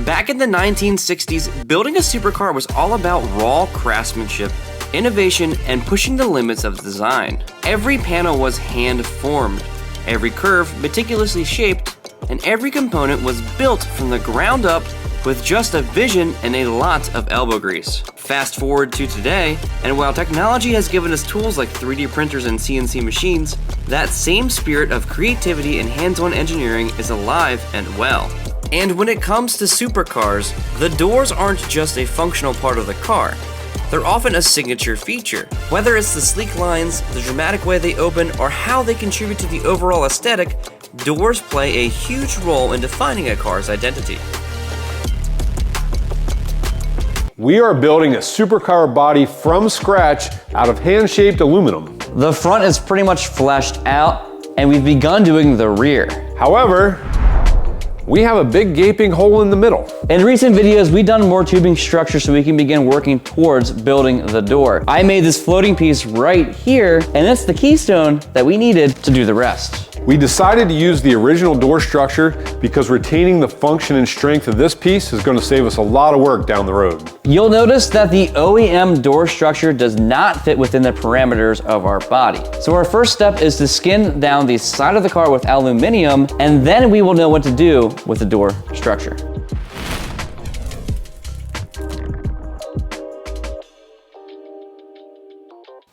Back in the 1960s, building a supercar was all about raw craftsmanship, innovation, and pushing the limits of design. Every panel was hand-formed, every curve meticulously shaped, and every component was built from the ground up with just a vision and a lot of elbow grease. Fast forward to today, and while technology has given us tools like 3D printers and CNC machines, that same spirit of creativity and hands-on engineering is alive and well. And when it comes to supercars, the doors aren't just a functional part of the car. They're often a signature feature. Whether it's the sleek lines, the dramatic way they open, or how they contribute to the overall aesthetic, doors play a huge role in defining a car's identity. We are building a supercar body from scratch out of hand-shaped aluminum. The front is pretty much fleshed out, and we've begun doing the rear. However, we have a big gaping hole in the middle. In recent videos, we've done more tubing structure so we can begin working towards building the door. I made this floating piece right here, and that's the keystone that we needed to do the rest. We decided to use the original door structure because retaining the function and strength of this piece is going to save us a lot of work down the road. You'll notice that the OEM door structure does not fit within the parameters of our body. So our first step is to skin down the side of the car with aluminum, and then we will know what to do with the door structure.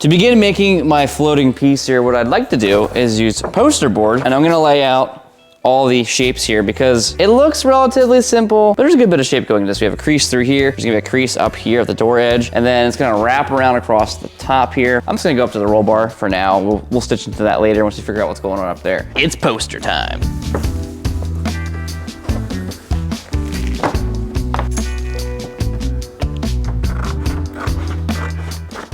To begin making my floating piece here, what I'd like to do is use a poster board, and I'm gonna lay out all the shapes here because it looks relatively simple, but there's a good bit of shape going into this. We have a crease through here, there's gonna be a crease up here at the door edge, and then it's gonna wrap around across the top here. I'm just gonna go up to the roll bar for now. We'll stitch into that later once we figure out what's going on up there. It's poster time.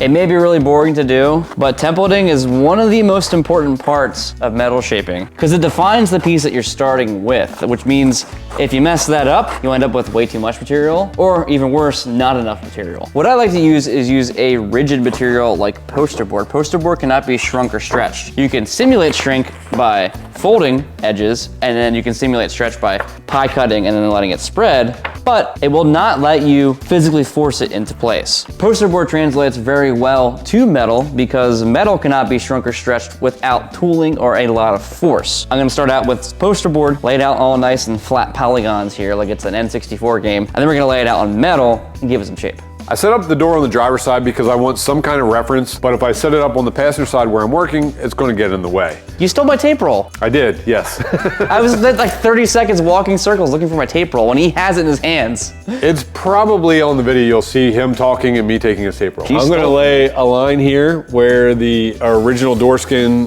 It may be really boring to do, but templating is one of the most important parts of metal shaping because it defines the piece that you're starting with, which means if you mess that up, you end up with way too much material, or even worse, not enough material. What I like to use is use a rigid material like poster board. Poster board cannot be shrunk or stretched. You can simulate shrink by folding edges, and then you can simulate stretch by pie cutting and then letting it spread, but it will not let you physically force it into place. Poster board translates very well to metal because metal cannot be shrunk or stretched without tooling or a lot of force. I'm gonna start out with poster board, laid out all nice and flat polygons here like it's an N64 game, and then we're gonna lay it out on metal and give it some shape. I set up the door on the driver's side because I want some kind of reference, but if I set it up on the passenger side where I'm working, it's going to get in the way. You stole my tape roll. I did, yes. I was like 30 seconds walking circles looking for my tape roll when he has it in his hands. It's probably on the video, you'll see him talking and me taking his tape roll. I'm going to lay a line here where the original door skin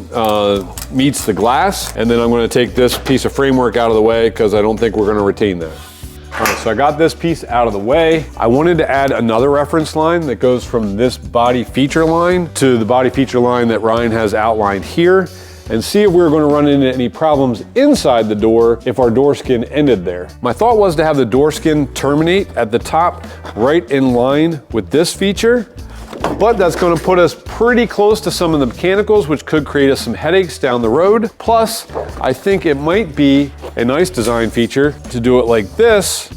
meets the glass, and then I'm going to take this piece of framework out of the way because I don't think we're going to retain that. All right, so I got this piece out of the way. I wanted to add another reference line that goes from this body feature line to the body feature line that Ryan has outlined here, and see if we were going to run into any problems inside the door if our door skin ended there. My thought was to have the door skin terminate at the top right in line with this feature, but that's going to put us pretty close to some of the mechanicals, which could create us some headaches down the road. Plus, I think it might be a nice design feature to do it like this,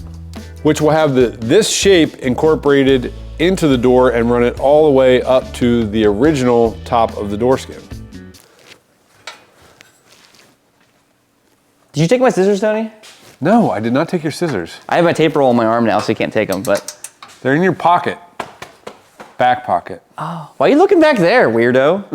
which will have this shape incorporated into the door and run it all the way up to the original top of the door skin. Did you take my scissors, Tony? No, I did not take your scissors. I have my tape roll on my arm now, so you can't take them, but. They're in your pocket. Back pocket. Oh, why are you looking back there, weirdo?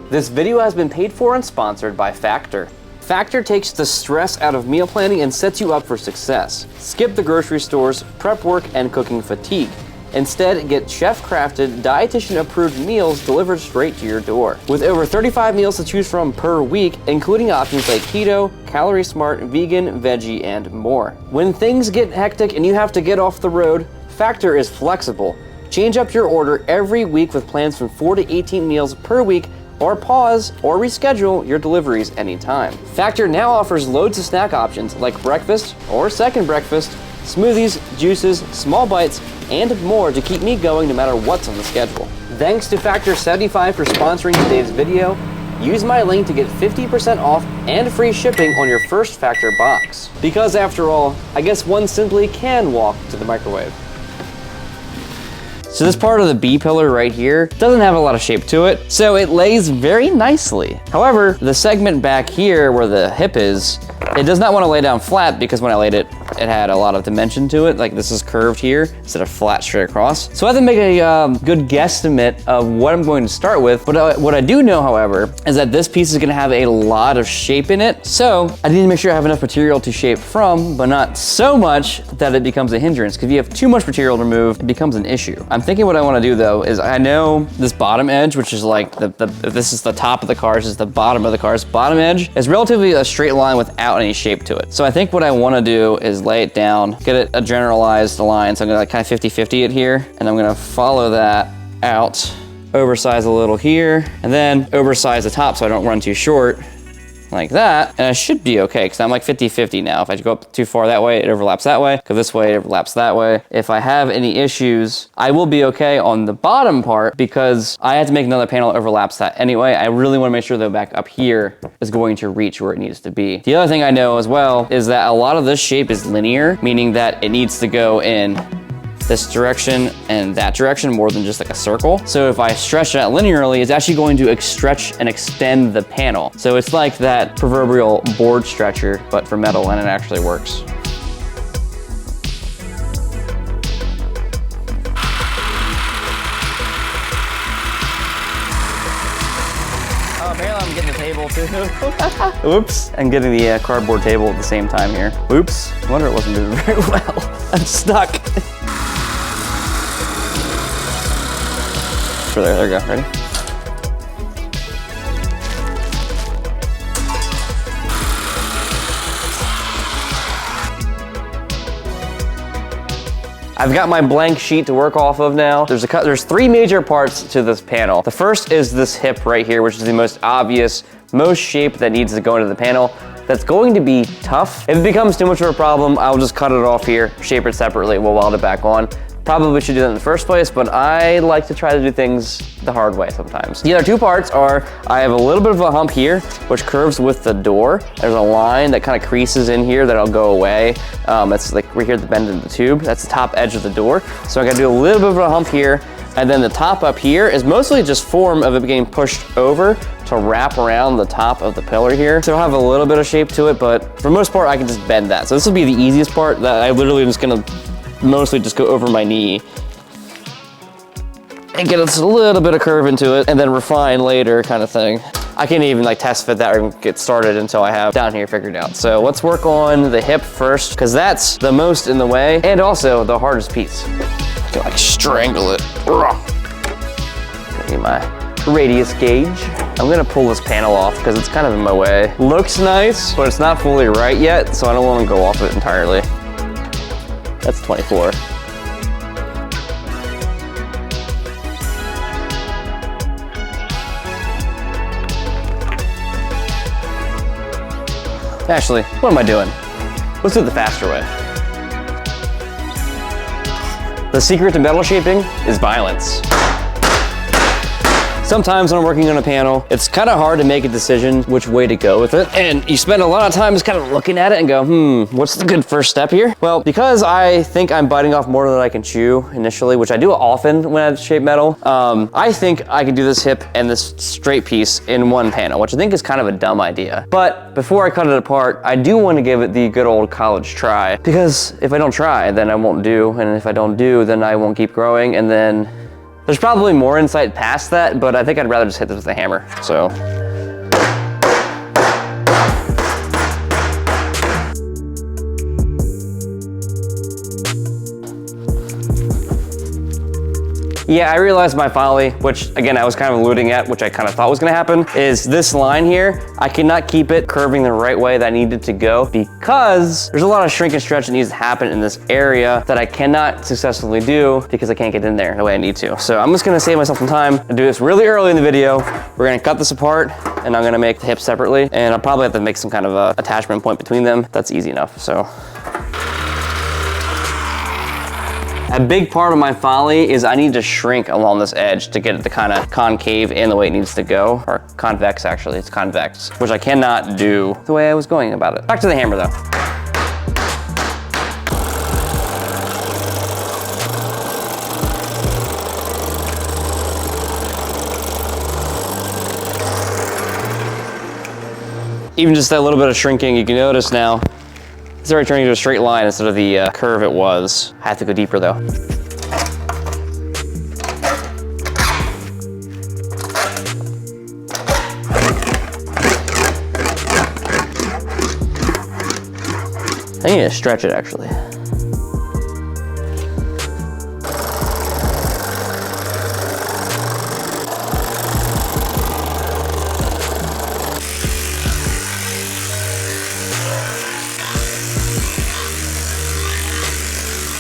This video has been paid for and sponsored by Factor. Factor takes the stress out of meal planning and sets you up for success. Skip the grocery stores, prep work, and cooking fatigue. Instead, get chef-crafted, dietitian-approved meals delivered straight to your door. With over 35 meals to choose from per week, including options like keto, calorie smart, vegan, veggie, and more. When things get hectic and you have to get off the road, Factor is flexible. Change up your order every week with plans from 4 to 18 meals per week, or pause or reschedule your deliveries anytime. Factor now offers loads of snack options like breakfast or second breakfast, smoothies, juices, small bites, and more to keep me going no matter what's on the schedule. Thanks to Factor 75 for sponsoring today's video. Use my link to get 50% off and free shipping on your first Factor box. Because after all, I guess one simply can walk to the microwave. So this part of the B pillar right here doesn't have a lot of shape to it, so it lays very nicely. However, the segment back here where the hip is, it does not want to lay down flat because when I laid it, it had a lot of dimension to it. Like this is curved here instead of flat straight across. So I have to make a good guesstimate of what I'm going to start with. But what I do know, however, is that this piece is going to have a lot of shape in it. So I need to make sure I have enough material to shape from, but not so much that it becomes a hindrance. Because if you have too much material to remove, it becomes an issue. I'm thinking what I want to do though is I know this bottom edge, which is like if this is the top of the car, this is the bottom of the car's bottom edge, is relatively a straight line without any shape to it. So I think what I want to do is lay it down, get it a generalized line. So I'm gonna like kind of 50-50 it here, and I'm gonna follow that out, oversize a little here, and then oversize the top so I don't run too short, like that, and I should be okay because I'm like 50-50 now. If I go up too far that way, it overlaps that way. Go this way, it overlaps that way. If I have any issues, I will be okay on the bottom part because I had to make another panel that overlaps that anyway. I really want to make sure the back up here is going to reach where it needs to be. The other thing I know as well is that a lot of this shape is linear, meaning that it needs to go in this direction and that direction more than just like a circle. So if I stretch that linearly, it's actually going to stretch and extend the panel. So it's like that proverbial board stretcher, but for metal, and it actually works. Oh, apparently I'm getting the table too. Oops. And getting the cardboard table at the same time here. Oops. I wonder it wasn't doing very well. I'm stuck. There we go, ready? I've got my blank sheet to work off of now. There's three major parts to this panel. The first is this hip right here, which is the most obvious, most shape that needs to go into the panel. That's going to be tough. If it becomes too much of a problem, I'll just cut it off here, shape it separately, we'll weld it back on. Probably should do that in the first place, but I like to try to do things the hard way sometimes. The other two parts are, I have a little bit of a hump here, which curves with the door. There's a line that kind of creases in here that'll go away. It's like right here at the bend of the tube. That's the top edge of the door. So I gotta do a little bit of a hump here. And then the top up here is mostly just form of it getting pushed over to wrap around the top of the pillar here. So it'll have a little bit of shape to it, but for the most part, I can just bend that. So this will be the easiest part that I literally am just gonna mostly just go over my knee and get a little bit of curve into it and then refine later kind of thing. I can't even like test fit that or get started until I have down here figured out. So let's work on the hip first because that's the most in the way and also the hardest piece. I can like strangle it. Get my radius gauge. I'm gonna pull this panel off because it's kind of in my way. Looks nice, but it's not fully right yet, so I don't want to go off it entirely. That's 24. Actually, what am I doing? Let's do it the faster way. The secret to metal shaping is violence. Sometimes when I'm working on a panel, it's kind of hard to make a decision which way to go with it. And you spend a lot of time just kind of looking at it and go, what's the good first step here? Well, because I think I'm biting off more than I can chew initially, which I do often when I shape metal, I think I can do this hip and this straight piece in one panel, which I think is kind of a dumb idea. But before I cut it apart, I do want to give it the good old college try. Because if I don't try, then I won't do. And if I don't do, then I won't keep growing. And then there's probably more insight past that, but I think I'd rather just hit this with a hammer, so. Yeah, I realized my folly, which again, I was kind of alluding at, which I kind of thought was gonna happen, is this line here, I cannot keep it curving the right way that I need it to go because there's a lot of shrink and stretch that needs to happen in this area that I cannot successfully do because I can't get in there the way I need to. So I'm just gonna save myself some time and do this really early in the video. We're gonna cut this apart and I'm gonna make the hips separately, and I'll probably have to make some kind of a attachment point between them. That's easy enough, so. A big part of my folly is I need to shrink along this edge to get it to kind of concave in the way it needs to go, or convex actually, it's convex, which I cannot do the way I was going about it. Back to the hammer though. Even just that little bit of shrinking, you can notice now, it's already turning to a straight line instead of the curve it was. I have to go deeper though. I need to stretch it actually.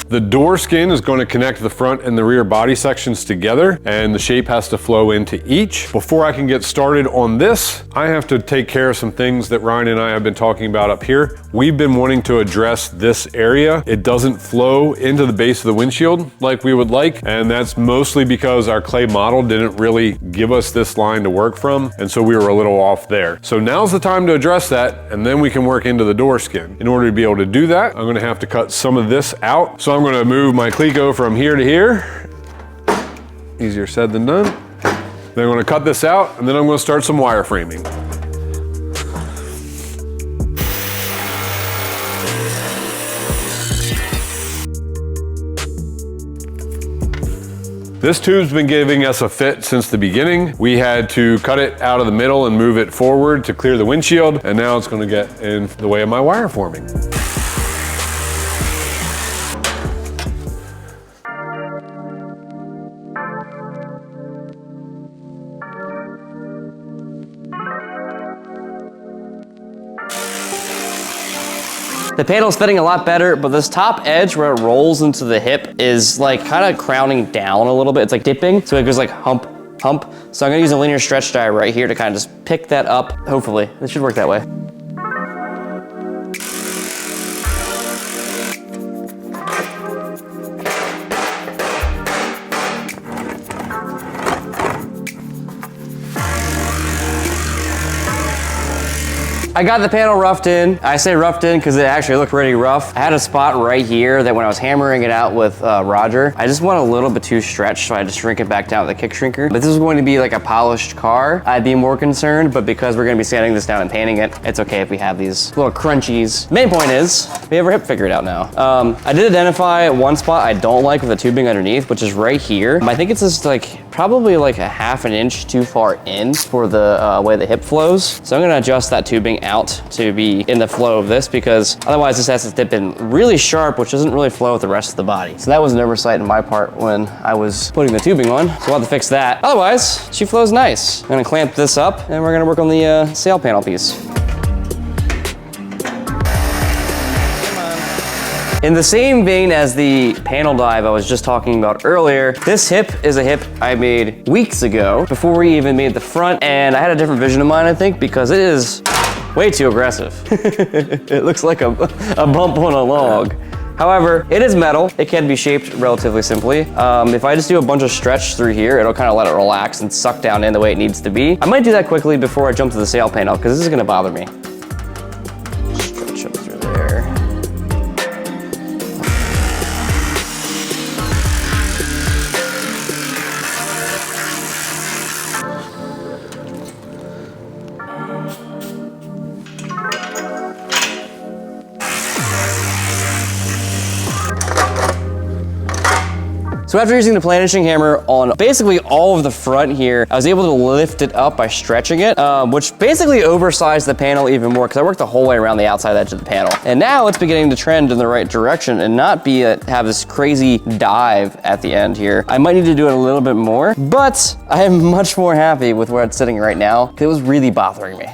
The door skin is going to connect the front and the rear body sections together, and the shape has to flow into each. Before I can get started on this, I have to take care of some things that Ryan and I have been talking about up here. We've been wanting to address this area. It doesn't flow into the base of the windshield like we would like, and that's mostly because our clay model didn't really give us this line to work from, and so we were a little off there. So now's the time to address that, and then we can work into the door skin. In order to be able to do that, I'm gonna have to cut some of this out. So I'm gonna move my Cleco from here to here. Easier said than done. Then I'm gonna cut this out, and then I'm gonna start some wireframing. This tube's been giving us a fit since the beginning. We had to cut it out of the middle and move it forward to clear the windshield, and now it's gonna get in the way of my wire forming. The panel's fitting a lot better, but this top edge where it rolls into the hip is like kind of crowning down a little bit. It's like dipping, so it goes like hump, hump. So I'm gonna use a linear stretch die right here to kind of just pick that up. Hopefully, it should work that way. I got the panel roughed in. I say roughed in because it actually looked pretty rough. I had a spot right here that when I was hammering it out with Roger, I just went a little bit too stretched, so I had to shrink it back down with a kick shrinker. But this is going to be like a polished car, I'd be more concerned, but because we're gonna be sanding this down and painting it, it's okay if we have these little crunchies. Main point is, we have our hip figured out now. I did identify one spot I don't like with the tubing underneath, which is right here. I think it's just like, probably like a ½ an inch too far in for the way the hip flows. So I'm gonna adjust that tubing out to be in the flow of this, because otherwise this has to dip in really sharp, which doesn't really flow with the rest of the body. So that was an oversight on my part when I was putting the tubing on. So we'll have to fix that. Otherwise, she flows nice. I'm gonna clamp this up and we're gonna work on the sail panel piece. In the same vein as the panel dive I was just talking about earlier, this hip is a hip I made weeks ago before we even made the front, and I had a different vision in mind, I think, because it is way too aggressive. It looks like a bump on a log. However, it is metal. It can be shaped relatively simply. If I just do a bunch of stretch through here, it'll kind of let it relax and suck down in the way it needs to be. I might do that quickly before I jump to the sail panel, because this is gonna bother me. Stretch up through there. So after using the planishing hammer on basically all of the front here, I was able to lift it up by stretching it, which basically oversized the panel even more because I worked the whole way around the outside edge of the panel. And now it's beginning to trend in the right direction and not have this crazy dive at the end here. I might need to do it a little bit more, but I am much more happy with where it's sitting right now because it was really bothering me.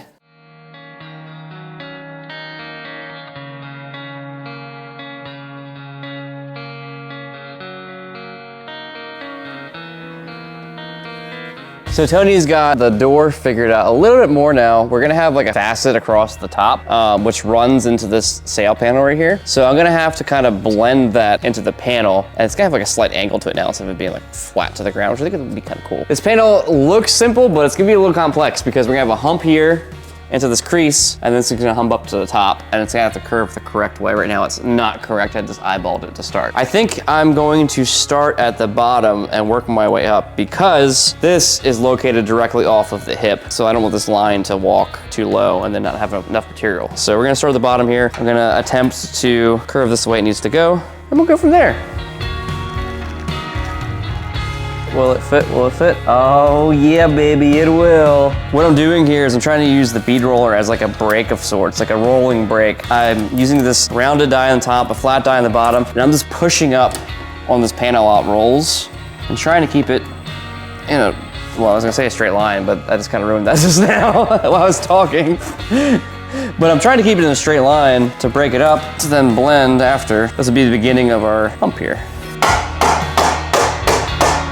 So Tony's got the door figured out a little bit more now. We're gonna have like a facet across the top, which runs into this sail panel right here. So I'm gonna have to kind of blend that into the panel, and it's gonna have like a slight angle to it now instead of it being like flat to the ground, which I think would be kind of cool. This panel looks simple, but it's gonna be a little complex because we're gonna have a hump here into this crease, and then it's gonna hump up to the top, and it's gonna have to curve the correct way. Right now it's not correct, I just eyeballed it to start. I think I'm going to start at the bottom and work my way up because this is located directly off of the hip, so I don't want this line to walk too low and then not have enough material. So we're gonna start at the bottom here. I'm gonna attempt to curve this the way it needs to go, and we'll go from there. Will it fit? Will it fit? Oh yeah, baby, it will. What I'm doing here is I'm trying to use the bead roller as like a brake of sorts, like a rolling brake. I'm using this rounded die on top, a flat die on the bottom, and I'm just pushing up on this panel out rolls and trying to keep it in a, well, I was gonna say a straight line, but I just kind of ruined that just now while I was talking. But I'm trying to keep it in a straight line to break it up to then blend after. This will be the beginning of our hump here.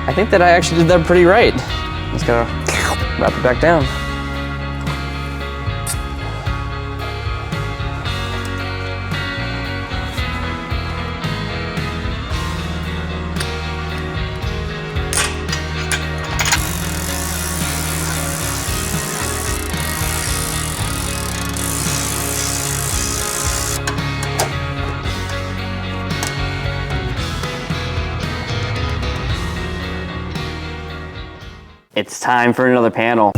I think that I actually did that pretty right. Just gotta wrap it back down. It's time for another panel.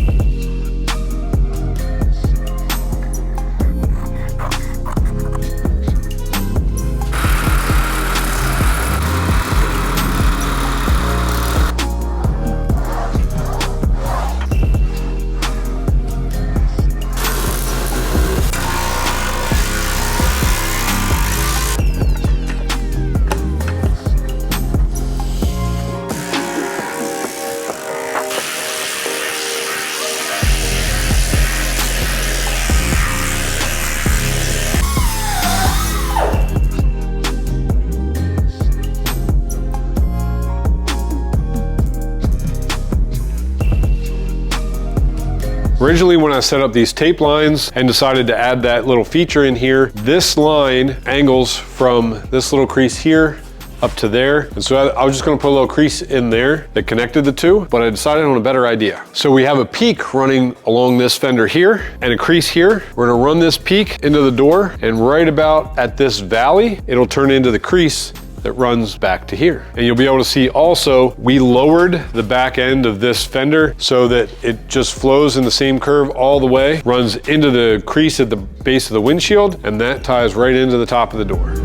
Originally, when I set up these tape lines and decided to add that little feature in here, this line angles from this little crease here up to there. And so I was just gonna put a little crease in there that connected the two, but I decided on a better idea. So we have a peak running along this fender here and a crease here. We're gonna run this peak into the door, and right about at this valley, it'll turn into the crease that runs back to here. And you'll be able to see also, we lowered the back end of this fender so that it just flows in the same curve all the way, runs into the crease at the base of the windshield, and that ties right into the top of the door.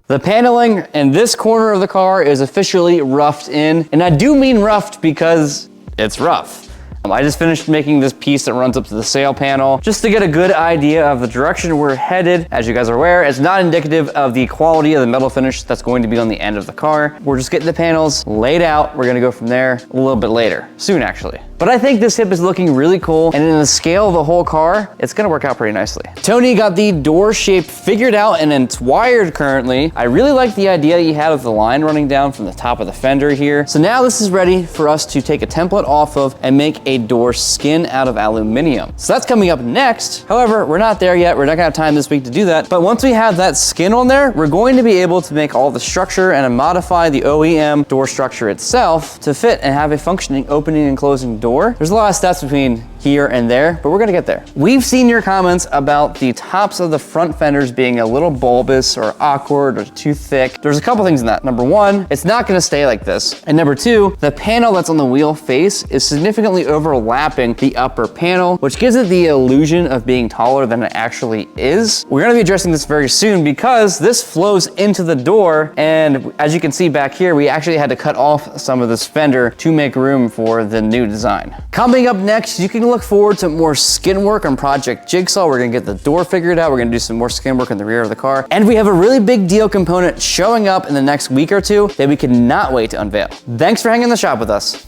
The paneling in this corner of the car is officially roughed in, and I do mean roughed because it's rough. I just finished making this piece that runs up to the sail panel just to get a good idea of the direction we're headed. As you guys are aware, it's not indicative of the quality of the metal finish that's going to be on the end of the car. We're just getting the panels laid out. We're gonna go from there a little bit later, soon actually. But I think this hip is looking really cool, and in the scale of the whole car, it's gonna work out pretty nicely. Tony got the door shape figured out and it's wired currently. I really like the idea that you had of the line running down from the top of the fender here. So now this is ready for us to take a template off of and make a door skin out of aluminum. So that's coming up next. However, we're not there yet. We're not gonna have time this week to do that. But once we have that skin on there, we're going to be able to make all the structure and modify the OEM door structure itself to fit and have a functioning opening and closing door. There's a lot of steps between here and there, but we're gonna get there. We've seen your comments about the tops of the front fenders being a little bulbous or awkward or too thick. There's a couple things in that. Number one, it's not gonna stay like this. And number two, the panel that's on the wheel face is significantly overlapping the upper panel, which gives it the illusion of being taller than it actually is. We're gonna be addressing this very soon because this flows into the door, and as you can see back here, we actually had to cut off some of this fender to make room for the new design. Coming up next, you can look forward to more skin work on Project Jigsaw. We're gonna get the door figured out. We're gonna do some more skin work in the rear of the car. And we have a really big deal component showing up in the next week or two that we cannot wait to unveil. Thanks for hanging in the shop with us.